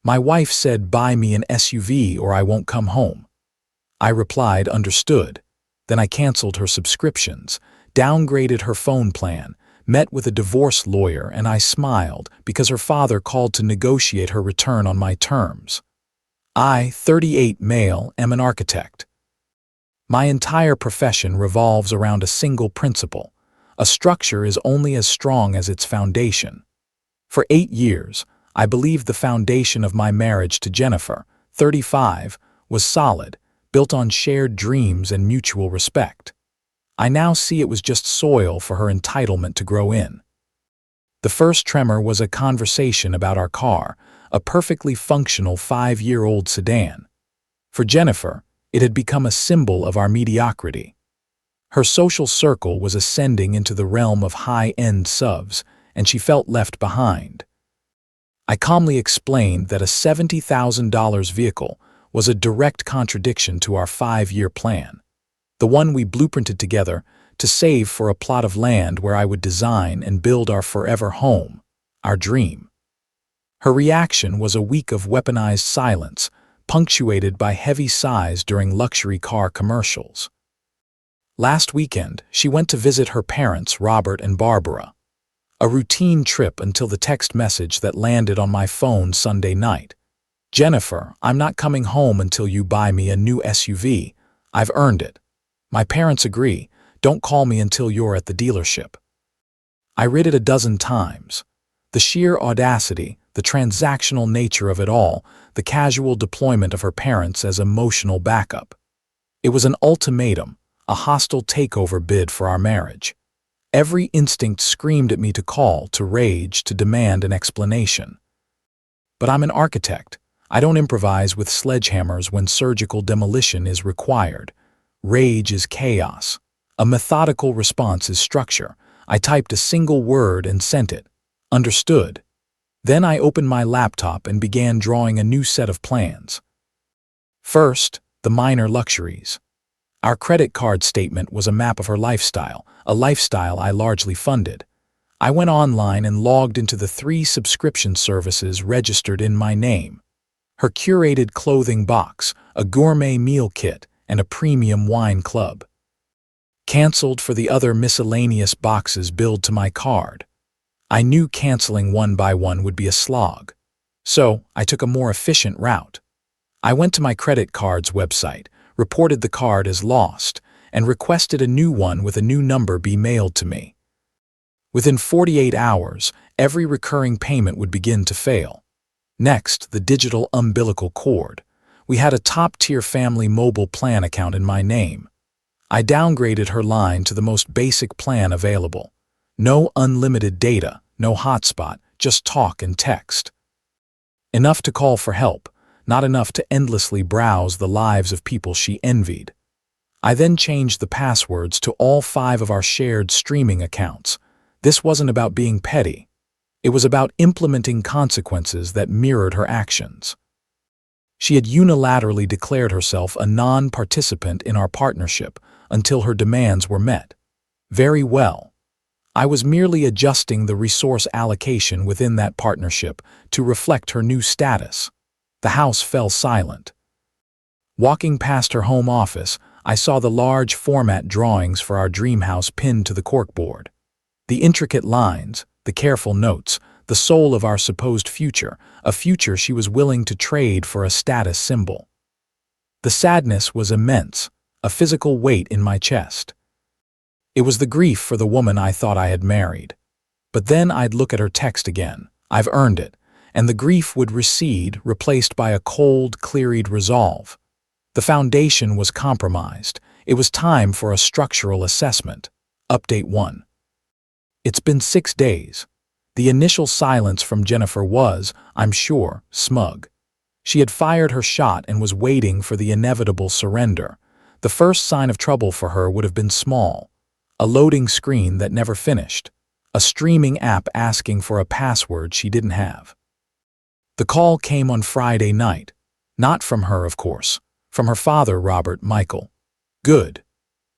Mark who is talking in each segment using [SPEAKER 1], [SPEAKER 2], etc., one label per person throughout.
[SPEAKER 1] My wife said buy me an SUV or I won't come home. I replied, understood. Then I canceled her subscriptions, downgraded her phone plan, met with a divorce lawyer, and I smiled because her father called to negotiate her return on my terms. I, 38 male, am an architect. My entire profession revolves around a single principle. A structure is only as strong as its foundation. For 8 years, I believed the foundation of my marriage to Jennifer, 35, was solid, built on shared dreams and mutual respect. I now see it was just soil for her entitlement to grow in. The first tremor was a conversation about our car, a perfectly functional 5-year-old sedan. For Jennifer, it had become a symbol of our mediocrity. Her social circle was ascending into the realm of high-end SUVs, and she felt left behind. I calmly explained that a $70,000 vehicle was a direct contradiction to our 5-year plan, the one we blueprinted together to save for a plot of land where I would design and build our forever home, our dream. Her reaction was a week of weaponized silence, punctuated by heavy sighs during luxury car commercials. Last weekend, she went to visit her parents, Robert and Barbara. A routine trip until the text message that landed on my phone Sunday night. Jennifer, I'm not coming home until you buy me a new SUV. I've earned it. My parents agree. Don't call me until you're at the dealership. I read it a dozen times. The sheer audacity, the transactional nature of it all, the casual deployment of her parents as emotional backup. It was an ultimatum, a hostile takeover bid for our marriage. Every instinct screamed at me to call, to rage, to demand an explanation. But I'm an architect. I don't improvise with sledgehammers when surgical demolition is required. Rage is chaos. A methodical response is structure. I typed a single word and sent it. Understood. Then I opened my laptop and began drawing a new set of plans. First, the minor luxuries. Our credit card statement was a map of her lifestyle, a lifestyle I largely funded. I went online and logged into the 3 subscription services registered in my name. Her curated clothing box, a gourmet meal kit, and a premium wine club. Canceled for the other miscellaneous boxes billed to my card. I knew canceling one by one would be a slog. So, I took a more efficient route. I went to my credit card's website, reported the card as lost, and requested a new one with a new number be mailed to me. Within 48 hours, every recurring payment would begin to fail. Next, the digital umbilical cord. We had a top-tier family mobile plan account in my name. I downgraded her line to the most basic plan available. No unlimited data, no hotspot, just talk and text. Enough to call for help, not enough to endlessly browse the lives of people she envied. I then changed the passwords to all 5 of our shared streaming accounts. This wasn't about being petty. It was about implementing consequences that mirrored her actions. She had unilaterally declared herself a non-participant in our partnership until her demands were met. Very well. I was merely adjusting the resource allocation within that partnership to reflect her new status. The house fell silent. Walking past her home office, I saw the large format drawings for our dream house pinned to the corkboard. The intricate lines, the careful notes, the soul of our supposed future, a future she was willing to trade for a status symbol. The sadness was immense, a physical weight in my chest. It was the grief for the woman I thought I had married. But then I'd look at her text again. I've earned it. And the grief would recede, replaced by a cold, clear-eyed resolve. The foundation was compromised. It was time for a structural assessment. Update 1. It's been 6 days. The initial silence from Jennifer was, I'm sure, smug. She had fired her shot and was waiting for the inevitable surrender. The first sign of trouble for her would have been small. A loading screen that never finished. A streaming app asking for a password she didn't have. The call came on Friday night. Not from her, of course. From her father, Robert Michael. Good.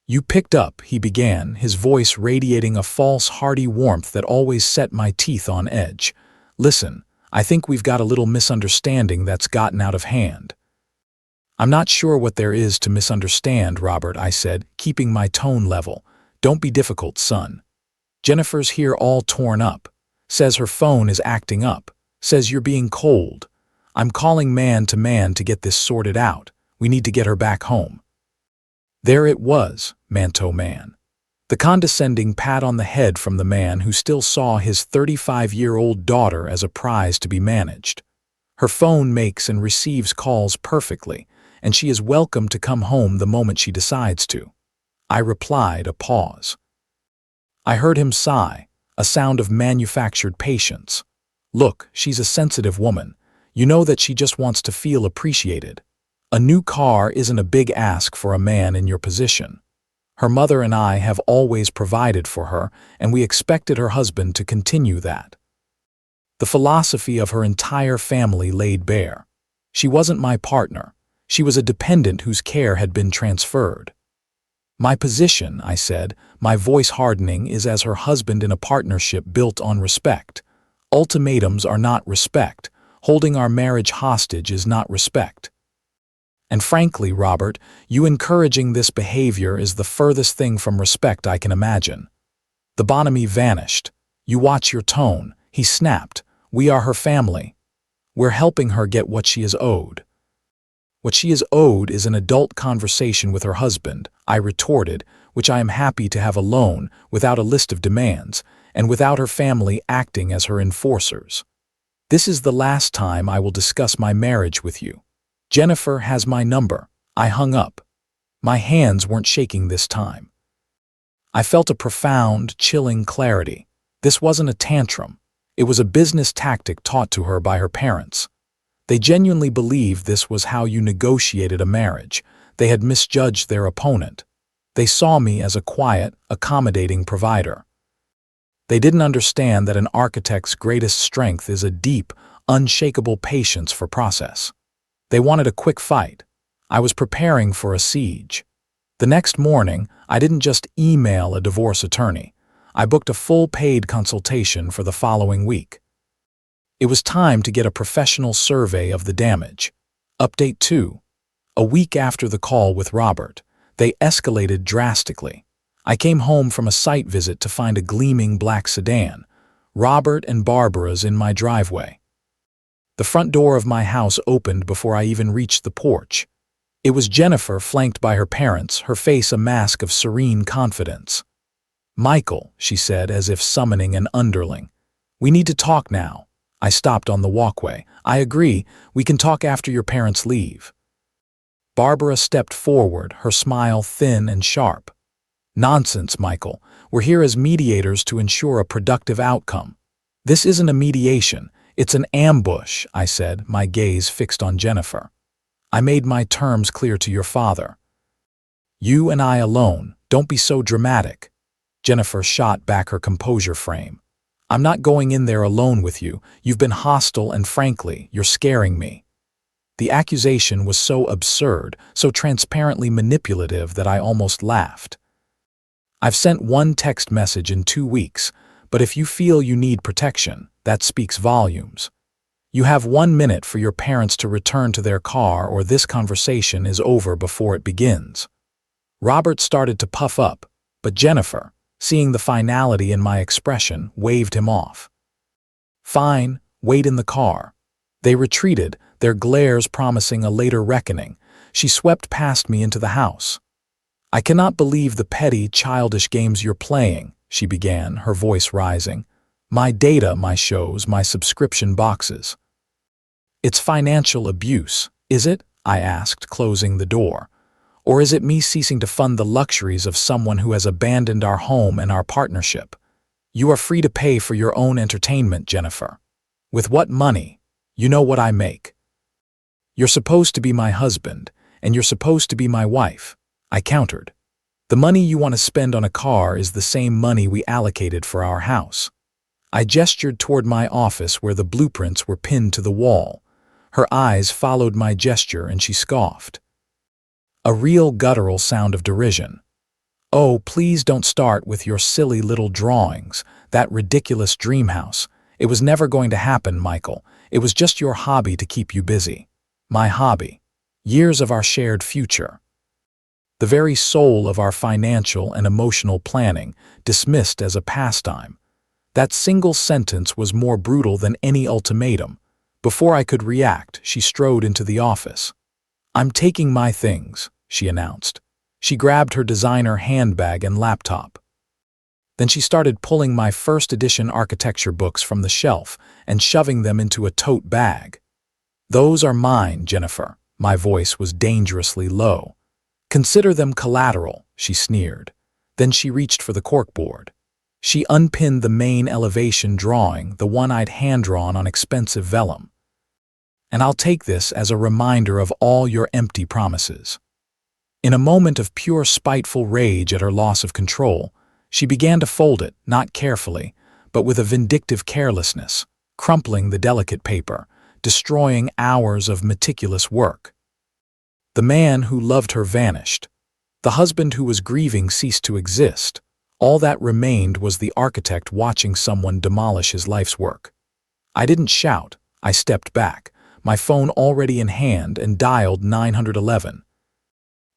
[SPEAKER 1] You picked up, he began, his voice radiating a false, hearty warmth that always set my teeth on edge. Listen, I think we've got a little misunderstanding that's gotten out of hand." "I'm not sure what there is to misunderstand, Robert," I said, keeping my tone level. "Don't be difficult, son. Jennifer's here all torn up. Says her phone is acting up. Says you're being cold. I'm calling man to get this sorted out. We need to get her back home." There it was, Manto Man. The condescending pat on the head from the man who still saw his 35-year-old daughter as a prize to be managed. Her phone makes and receives calls perfectly, and she is welcome to come home the moment she decides to. I replied, a pause. I heard him sigh, a sound of manufactured patience. "Look, she's a sensitive woman. You know that she just wants to feel appreciated. A new car isn't a big ask for a man in your position. Her mother and I have always provided for her, and we expected her husband to continue that." The philosophy of her entire family laid bare. She wasn't my partner. She was a dependent whose care had been transferred. "My position," I said, my voice hardening, "is as her husband in a partnership built on respect. Ultimatums are not respect. Holding our marriage hostage is not respect. And frankly, Robert, you encouraging this behavior is the furthest thing from respect I can imagine." The bonhomie vanished. "You watch your tone," he snapped. "We are her family. We're helping her get what she is owed." "What she is owed is an adult conversation with her husband," I retorted, "which I am happy to have alone, without a list of demands, and without her family acting as her enforcers. This is the last time I will discuss my marriage with you. Jennifer has my number." I hung up. My hands weren't shaking this time. I felt a profound, chilling clarity. This wasn't a tantrum. It was a business tactic taught to her by her parents. They genuinely believed this was how you negotiated a marriage. They had misjudged their opponent. They saw me as a quiet, accommodating provider. They didn't understand that an architect's greatest strength is a deep, unshakable patience for process. They wanted a quick fight. I was preparing for a siege. The next morning, I didn't just email a divorce attorney. I booked a full paid consultation for the following week. It was time to get a professional survey of the damage. Update 2. A week after the call with Robert, they escalated drastically. I came home from a site visit to find a gleaming black sedan, Robert and Barbara's, in my driveway. The front door of my house opened before I even reached the porch. It was Jennifer, flanked by her parents, her face a mask of serene confidence. "Michael," she said, as if summoning an underling. "We need to talk now." I stopped on the walkway. "I agree. We can talk after your parents leave." Barbara stepped forward, her smile thin and sharp. "Nonsense, Michael. We're here as mediators to ensure a productive outcome. This isn't a mediation. It's an ambush," I said, my gaze fixed on Jennifer. "I made my terms clear to your father." "You and I alone. Don't be so dramatic." Jennifer shot back her composure frame. "I'm not going in there alone with you. You've been hostile and frankly, you're scaring me." The accusation was so absurd, so transparently manipulative that I almost laughed. "I've sent one text message in 2 weeks, but if you feel you need protection, that speaks volumes. You have 1 minute for your parents to return to their car, or this conversation is over before it begins." Robert started to puff up, but Jennifer, seeing the finality in my expression, waved him off. "Fine, wait in the car." They retreated, their glares promising a later reckoning. She swept past me into the house. "I cannot believe the petty, childish games you're playing," she began, her voice rising. "My data, my shows, my subscription boxes." "It's financial abuse, is it?" I asked, closing the door. "Or is it me ceasing to fund the luxuries of someone who has abandoned our home and our partnership? You are free to pay for your own entertainment, Jennifer. With what money? You know what I make." "You're supposed to be my husband, and you're supposed to be my wife," I countered. "The money you want to spend on a car is the same money we allocated for our house." I gestured toward my office where the blueprints were pinned to the wall. Her eyes followed my gesture and she scoffed. A real guttural sound of derision. "Oh, please don't start with your silly little drawings, that ridiculous dream house. It was never going to happen, Michael. It was just your hobby to keep you busy. My hobby. Years of our shared future. The very soul of our financial and emotional planning, dismissed as a pastime. That single sentence was more brutal than any ultimatum. Before I could react, she strode into the office. "I'm taking my things," she announced. She grabbed her designer handbag and laptop. Then she started pulling my first edition architecture books from the shelf and shoving them into a tote bag. "Those are mine, Jennifer." My voice was dangerously low. "Consider them collateral," she sneered. Then she reached for the corkboard. She unpinned the main elevation drawing, the one I'd hand-drawn on expensive vellum. "And I'll take this as a reminder of all your empty promises." In a moment of pure spiteful rage at her loss of control, she began to fold it, not carefully, but with a vindictive carelessness, crumpling the delicate paper, destroying hours of meticulous work. The man who loved her vanished. The husband who was grieving ceased to exist. All that remained was the architect watching someone demolish his life's work. I didn't shout. I stepped back, my phone already in hand, and dialed 911.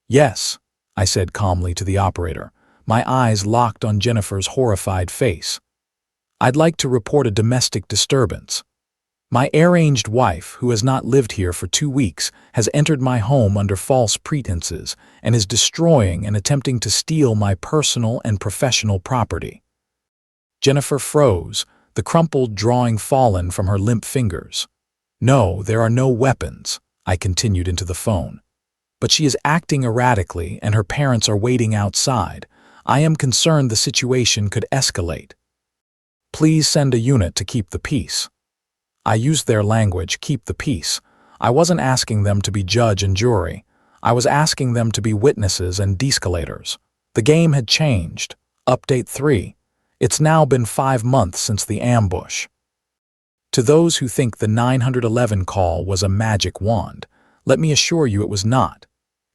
[SPEAKER 1] "Yes," I said calmly to the operator, my eyes locked on Jennifer's horrified face. "I'd like to report a domestic disturbance. My estranged wife, who has not lived here for 2 weeks, has entered my home under false pretenses and is destroying and attempting to steal my personal and professional property." Jennifer froze, the crumpled drawing fallen from her limp fingers. "No, there are no weapons," I continued into the phone. "But she is acting erratically and her parents are waiting outside. I am concerned the situation could escalate. Please send a unit to keep the peace." I used their language, keep the peace. I wasn't asking them to be judge and jury. I was asking them to be witnesses and de-escalators. The game had changed. Update 3. It's now been 5 months since the ambush. To those who think the 911 call was a magic wand, let me assure you it was not.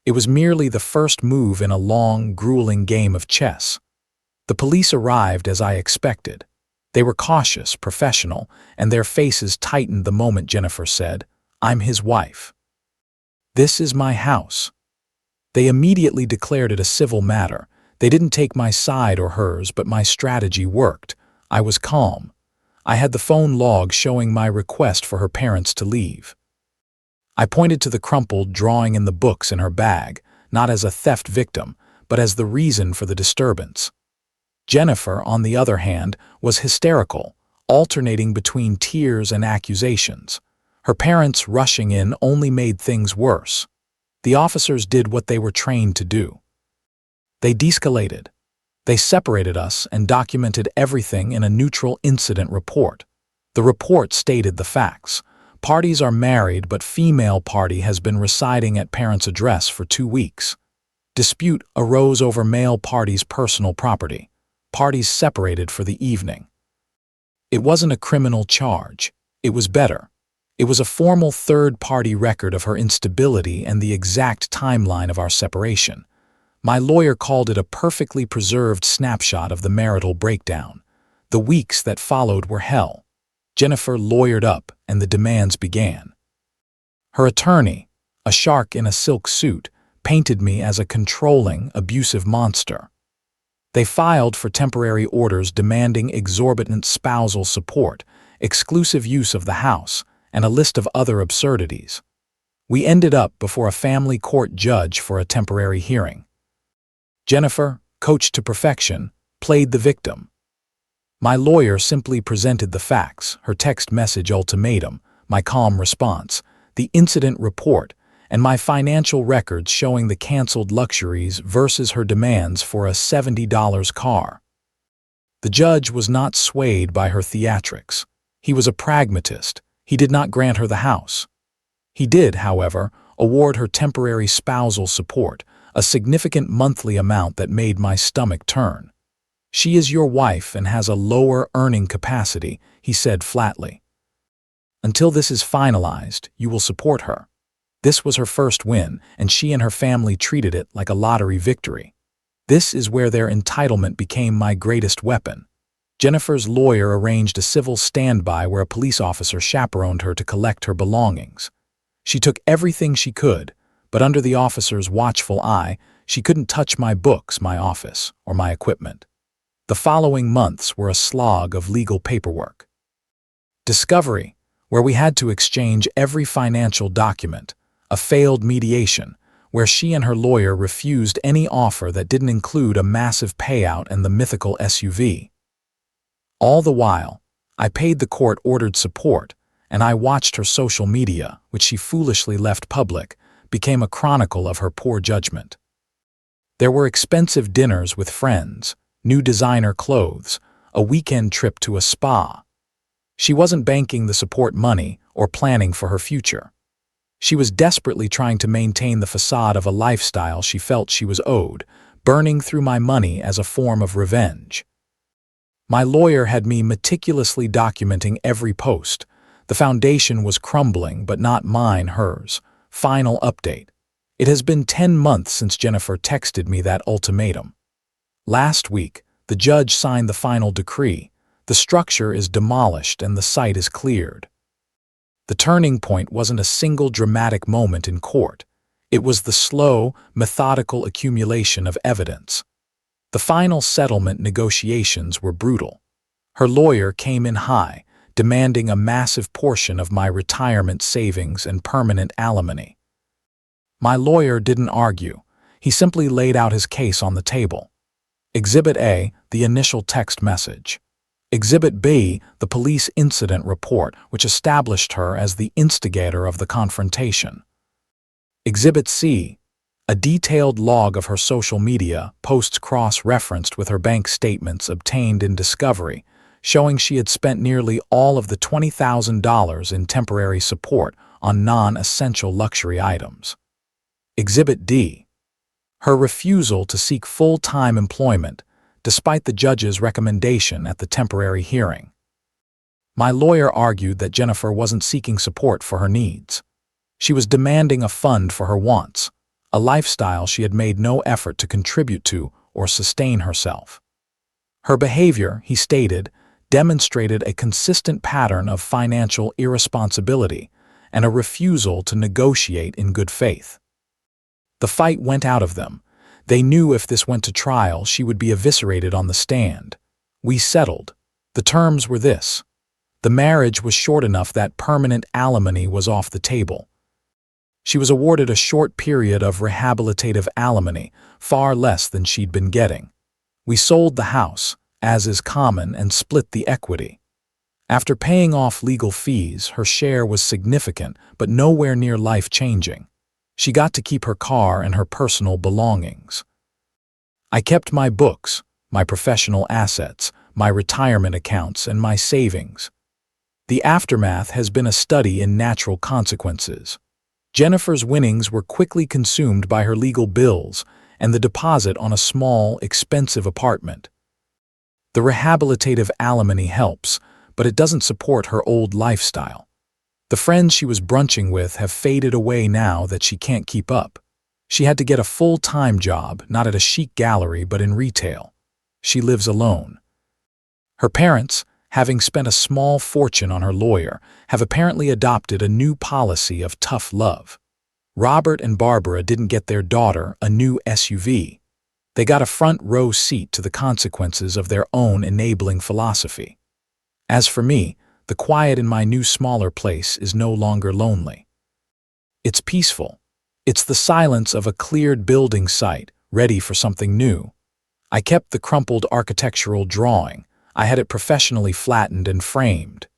[SPEAKER 1] It was merely the first move in a long, grueling game of chess. The police arrived as I expected. They were cautious, professional, and their faces tightened the moment Jennifer said, "I'm his wife. This is my house." They immediately declared it a civil matter. They didn't take my side or hers, but my strategy worked. I was calm. I had the phone log showing my request for her parents to leave. I pointed to the crumpled drawing in the books in her bag, not as a theft victim, but as the reason for the disturbance. Jennifer, on the other hand, was hysterical, alternating between tears and accusations. Her parents rushing in only made things worse. The officers did what they were trained to do. They de-escalated. They separated us and documented everything in a neutral incident report. The report stated the facts. Parties are married, but female party has been residing at parents' address for 2 weeks. Dispute arose over male party's personal property. Parties separated for the evening. It wasn't a criminal charge. It was better. It was a formal third-party record of her instability and the exact timeline of our separation. My lawyer called it a perfectly preserved snapshot of the marital breakdown. The weeks that followed were hell. Jennifer lawyered up, and the demands began. Her attorney, a shark in a silk suit, painted me as a controlling, abusive monster. They filed for temporary orders demanding exorbitant spousal support, exclusive use of the house, and a list of other absurdities. We ended up before a family court judge for a temporary hearing. Jennifer, coached to perfection, played the victim. My lawyer simply presented the facts, her text message ultimatum, my calm response, the incident report, and my financial records showing the canceled luxuries versus her demands for a $70 car. The judge was not swayed by her theatrics. He was a pragmatist. He did not grant her the house. He did, however, award her temporary spousal support, a significant monthly amount that made my stomach turn. "She is your wife and has a lower earning capacity," he said flatly. "Until this is finalized, you will support her." This was her first win, and she and her family treated it like a lottery victory. This is where their entitlement became my greatest weapon. Jennifer's lawyer arranged a civil standby where a police officer chaperoned her to collect her belongings. She took everything she could, but under the officer's watchful eye, she couldn't touch my books, my office, or my equipment. The following months were a slog of legal paperwork. Discovery, where we had to exchange every financial document. A failed mediation, where she and her lawyer refused any offer that didn't include a massive payout and the mythical SUV. All the while, I paid the court-ordered support, and I watched her social media, which she foolishly left public, became a chronicle of her poor judgment. There were expensive dinners with friends, new designer clothes, a weekend trip to a spa. She wasn't banking the support money or planning for her future. She was desperately trying to maintain the facade of a lifestyle she felt she was owed, burning through my money as a form of revenge. My lawyer had me meticulously documenting every post. The foundation was crumbling, but not mine, hers. Final update. It has been 10 months since Jennifer texted me that ultimatum. Last week, the judge signed the final decree. The structure is demolished and the site is cleared. The turning point wasn't a single dramatic moment in court. It was the slow, methodical accumulation of evidence. The final settlement negotiations were brutal. Her lawyer came in high, demanding a massive portion of my retirement savings and permanent alimony. My lawyer didn't argue. He simply laid out his case on the table. Exhibit A, the initial text message. Exhibit B, the police incident report, which established her as the instigator of the confrontation. Exhibit C, a detailed log of her social media, posts cross-referenced with her bank statements obtained in discovery, showing she had spent nearly all of the $20,000 in temporary support on non-essential luxury items. Exhibit D, her refusal to seek full-time employment, despite the judge's recommendation at the temporary hearing. My lawyer argued that Jennifer wasn't seeking support for her needs. She was demanding a fund for her wants, a lifestyle she had made no effort to contribute to or sustain herself. Her behavior, he stated, demonstrated a consistent pattern of financial irresponsibility and a refusal to negotiate in good faith. The fight went out of them. They knew if this went to trial, she would be eviscerated on the stand. We settled. The terms were this. The marriage was short enough that permanent alimony was off the table. She was awarded a short period of rehabilitative alimony, far less than she'd been getting. We sold the house, as is common, and split the equity. After paying off legal fees, her share was significant, but nowhere near life-changing. She got to keep her car and her personal belongings. I kept my books, my professional assets, my retirement accounts, and my savings. The aftermath has been a study in natural consequences. Jennifer's winnings were quickly consumed by her legal bills and the deposit on a small, expensive apartment. The rehabilitative alimony helps, but it doesn't support her old lifestyle. The friends she was brunching with have faded away now that she can't keep up. She had to get a full-time job, not at a chic gallery but in retail. She lives alone. Her parents, having spent a small fortune on her lawyer, have apparently adopted a new policy of tough love. Robert and Barbara didn't get their daughter a new SUV. They got a front-row seat to the consequences of their own enabling philosophy. As for me, the quiet in my new smaller place is no longer lonely. It's peaceful. It's the silence of a cleared building site, ready for something new. I kept the crumpled architectural drawing. I had it professionally flattened and framed.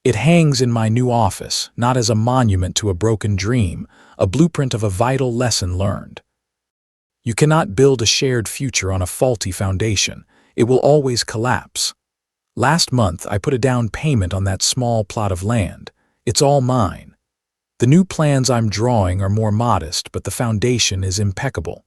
[SPEAKER 1] It hangs in my new office, not as a monument to a broken dream, a blueprint of a vital lesson learned. You cannot build a shared future on a faulty foundation. It will always collapse. Last month, I put a down payment on that small plot of land. It's all mine. The new plans I'm drawing are more modest, but the foundation is impeccable.